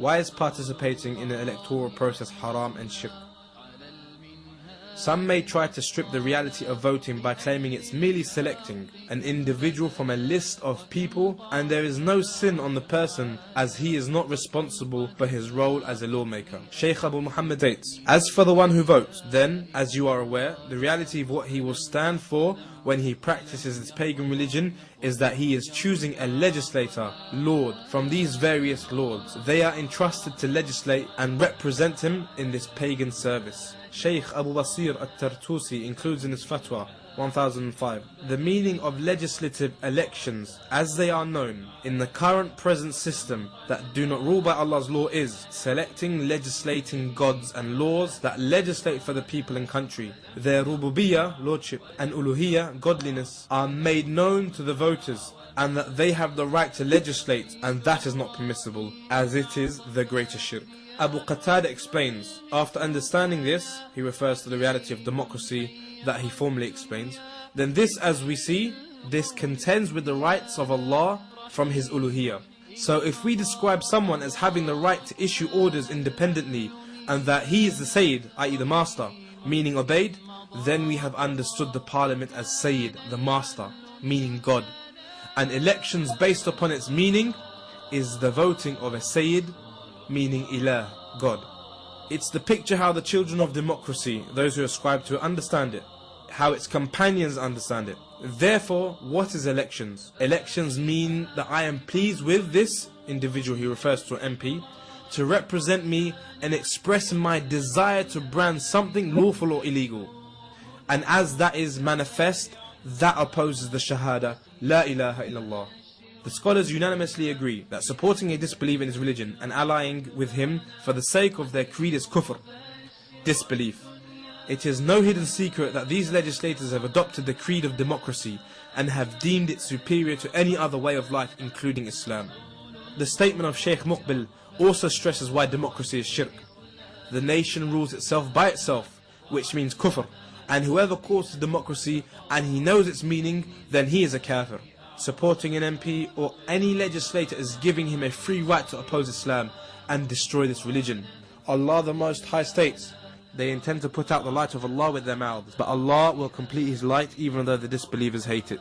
Why is participating in the electoral process haram and shirk? Some may try to strip the reality of voting by claiming it's merely selecting an individual from a list of people, and there is no sin on the person as he is not responsible for his role as a lawmaker. Shaykh Abu Muhammad states, as for the one who votes, then, as you are aware, the reality of what he will stand for when he practices his pagan religion is that he is choosing a legislator, lord, from these various lords. They are entrusted to legislate and represent him in this pagan service. Shaykh Abu Basir al-Tartusi includes in his fatwa 1005, the meaning of legislative elections as they are known in the current present system that do not rule by Allah's law is selecting, legislating gods and laws that legislate for the people and country. Their rububiyyah, lordship, and uluhiyyah, godliness, are made known to the voters, and that they have the right to legislate, and that is not permissible, as it is the greater shirk. Abu Qatada explains, after understanding this, he refers to the reality of democracy that he formally explains, then this, as we see, this contends with the rights of Allah from His uluhiyyah. So if we describe someone as having the right to issue orders independently, and that he is the Sayyid, i.e. the master, meaning obeyed, then we have understood the parliament as Sayyid, the master, meaning God. And elections based upon its meaning is the voting of a Sayyid, meaning Ilah, God. It's the picture how the children of democracy, those who ascribe to it, understand it, how its companions understand it. Therefore, what is elections? Elections mean that I am pleased with this individual, he refers to an MP, to represent me and express my desire to brand something lawful or illegal. And as that is manifest, that opposes the Shahada, La ilaha illallah. The scholars unanimously agree that supporting a disbeliever in his religion and allying with him for the sake of their creed is kufr, disbelief. It is no hidden secret that these legislators have adopted the creed of democracy and have deemed it superior to any other way of life, including Islam. The statement of Shaykh Muqbil also stresses why democracy is shirk. The nation rules itself by itself, which means kufr, and whoever calls to democracy and he knows its meaning, then he is a kafir. Supporting an MP or any legislator is giving him a free right to oppose Islam and destroy this religion. Allah the Most High states, they intend to put out the light of Allah with their mouths, but Allah will complete His light even though the disbelievers hate it.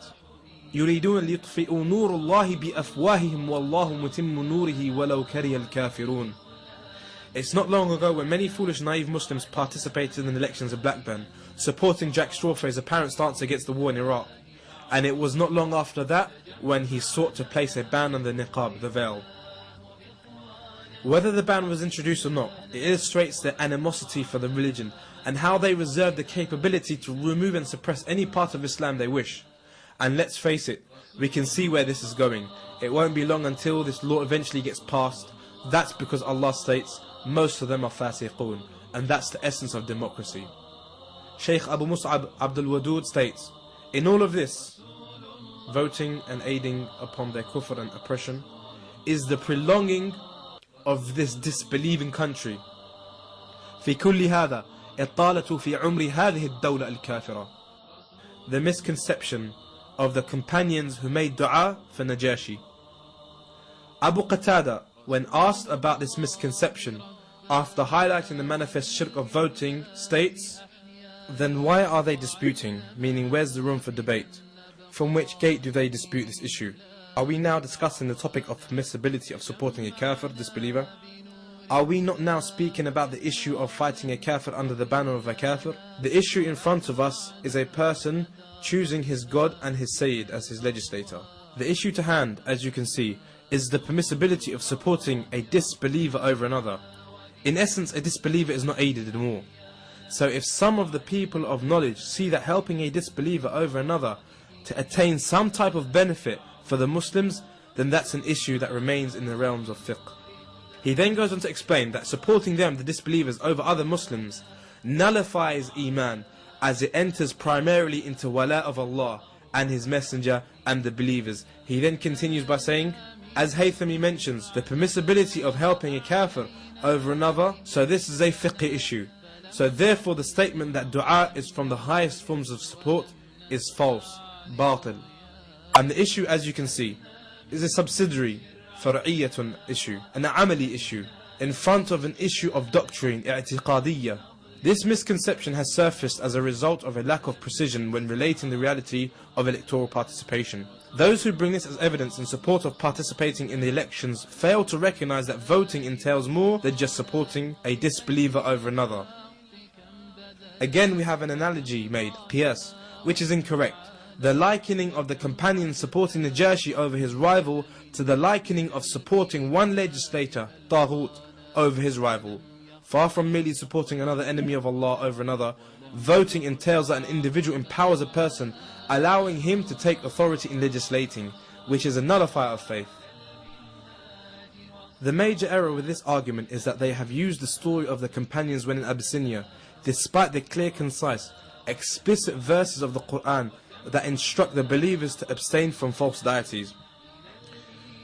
يريدون ليطفئوا نور الله بأفواههم والله متم نوره ولو كره الكافرون. It's not long ago when many foolish naive Muslims participated in the elections of Blackburn, supporting Jack Straw for his apparent stance against the war in Iraq. And it was not long after that when he sought to place a ban on the niqab, the veil. Whether the ban was introduced or not, it illustrates their animosity for the religion and how they reserve the capability to remove and suppress any part of Islam they wish. And let's face it, we can see where this is going. It won't be long until this law eventually gets passed. That's because Allah states, most of them are fasiqun, and that's the essence of democracy. Shaykh Abu Mus'ab Abdul Wadud states, in all of this, voting and aiding upon their kufr and oppression is the prolonging of this disbelieving country. في كل هذا إطالة في عمر هذه الدولة الكافرة. The misconception of the companions who made dua for Najashi. Abu Qatada, when asked about this misconception, after highlighting the manifest shirk of voting, states, then why are they disputing? Meaning, where's the room for debate? From which gate do they dispute this issue? Are we now discussing the topic of permissibility of supporting a kafir, disbeliever? Are we not now speaking about the issue of fighting a kafir under the banner of a kafir? The issue in front of us is a person choosing his God and his Sayyid as his legislator. The issue to hand, as you can see, is the permissibility of supporting a disbeliever over another. In essence, a disbeliever is not aided in war. So if some of the people of knowledge see that helping a disbeliever over another to attain some type of benefit for the Muslims, then that's an issue that remains in the realms of fiqh. He then goes on to explain that supporting them, the disbelievers, over other Muslims nullifies Iman, as it enters primarily into wala of Allah and His Messenger and the believers. He then continues by saying, as Haythami mentions, the permissibility of helping a kafir over another, so this is a fiqh issue. So therefore the statement that dua is from the highest forms of support is false, batil. And the issue, as you can see, is a subsidiary far'iyyatun issue, an amali issue. in front of an issue of doctrine, i'tiqadiyya. This misconception has surfaced as a result of a lack of precision when relating the reality of electoral participation. Those who bring this as evidence in support of participating in the elections fail to recognize that voting entails more than just supporting a disbeliever over another. Again, we have an analogy made, PS, which is incorrect. The likening of the companion supporting Najashi over his rival to the likening of supporting one legislator, Taghut, over his rival. Far from merely supporting another enemy of Allah over another, voting entails that an individual empowers a person, allowing him to take authority in legislating, which is a nullifier of faith. The major error with this argument is that they have used the story of the companions when in Abyssinia, despite the clear, concise, explicit verses of the Quran that instruct the believers to abstain from false deities.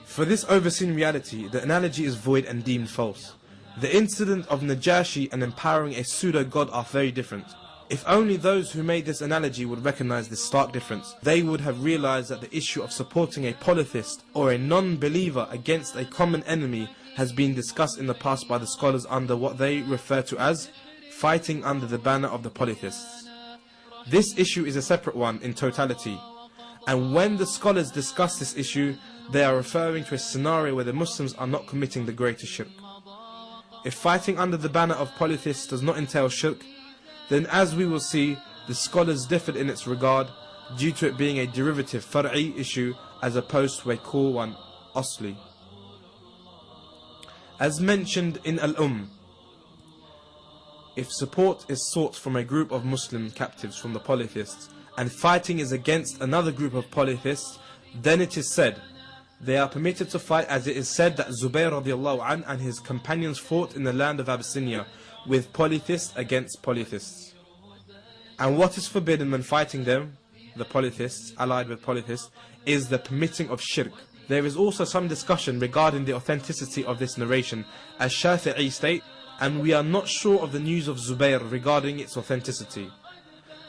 For this overseen reality, the analogy is void and deemed false. The incident of Najashi and empowering a pseudo-god are very different. If only those who made this analogy would recognize this stark difference, they would have realized that the issue of supporting a polytheist or a non-believer against a common enemy has been discussed in the past by the scholars under what they refer to as fighting under the banner of the polytheists. This issue is a separate one in totality, and when the scholars discuss this issue, they are referring to a scenario where the Muslims are not committing the greater shirk. If fighting under the banner of polytheists does not entail shirk, then as we will see, the scholars differed in its regard due to it being a derivative far'i issue as opposed to a core one, asli. As mentioned in if support is sought from a group of Muslim captives from the polytheists and fighting is against another group of polytheists, then it is said they are permitted to fight, as it is said that Zubayr radiallahu anh and his companions fought in the land of Abyssinia with polytheists against polytheists. And what is forbidden when fighting them, the polytheists allied with polytheists, is the permitting of shirk. There is also some discussion regarding the authenticity of this narration, as Shafi'i state, and we are not sure of the news of Zubayr regarding its authenticity.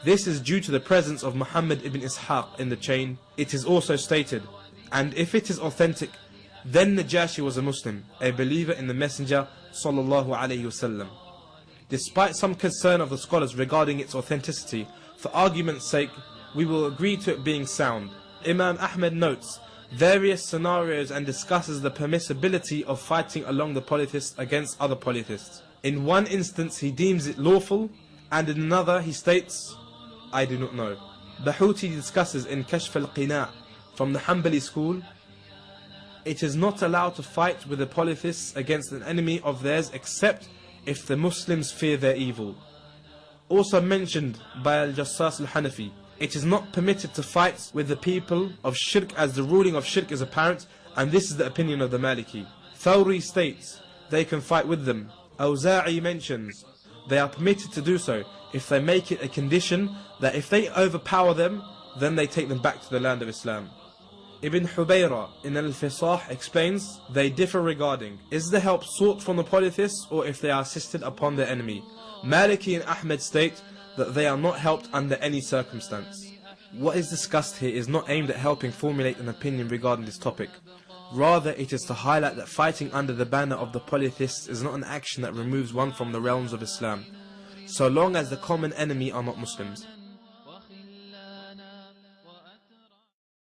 This is due to the presence of Muhammad ibn Ishaq in the chain. It is also stated, and if it is authentic, then Najashi was a Muslim, a believer in the Messenger sallallahu alaihi wasallam. Despite some concern of the scholars regarding its authenticity, for argument's sake, we will agree to it being sound. Imam Ahmed notes various scenarios and discusses the permissibility of fighting along the polytheists against other polytheists. In one instance he deems it lawful, and in another he states, I do not know. Bahuti discusses in Kashf al-Qina' from the Hanbali school, it is not allowed to fight with the polytheists against an enemy of theirs except if the Muslims fear their evil. Also mentioned by Al-Jassas al-Hanafi, it is not permitted to fight with the people of shirk as the ruling of shirk is apparent, and this is the opinion of the Maliki. Thawri states they can fight with them. Awza'i mentions they are permitted to do so if they make it a condition that if they overpower them, then they take them back to the land of Islam. Ibn Hubayra in Al-Fisah explains they differ regarding is the help sought from the polytheists or if they are assisted upon their enemy. Maliki and Ahmed state that they are not helped under any circumstance. What is discussed here is not aimed at helping formulate an opinion regarding this topic. Rather, it is to highlight that fighting under the banner of the polytheists is not an action that removes one from the realms of Islam, so long as the common enemy are not Muslims.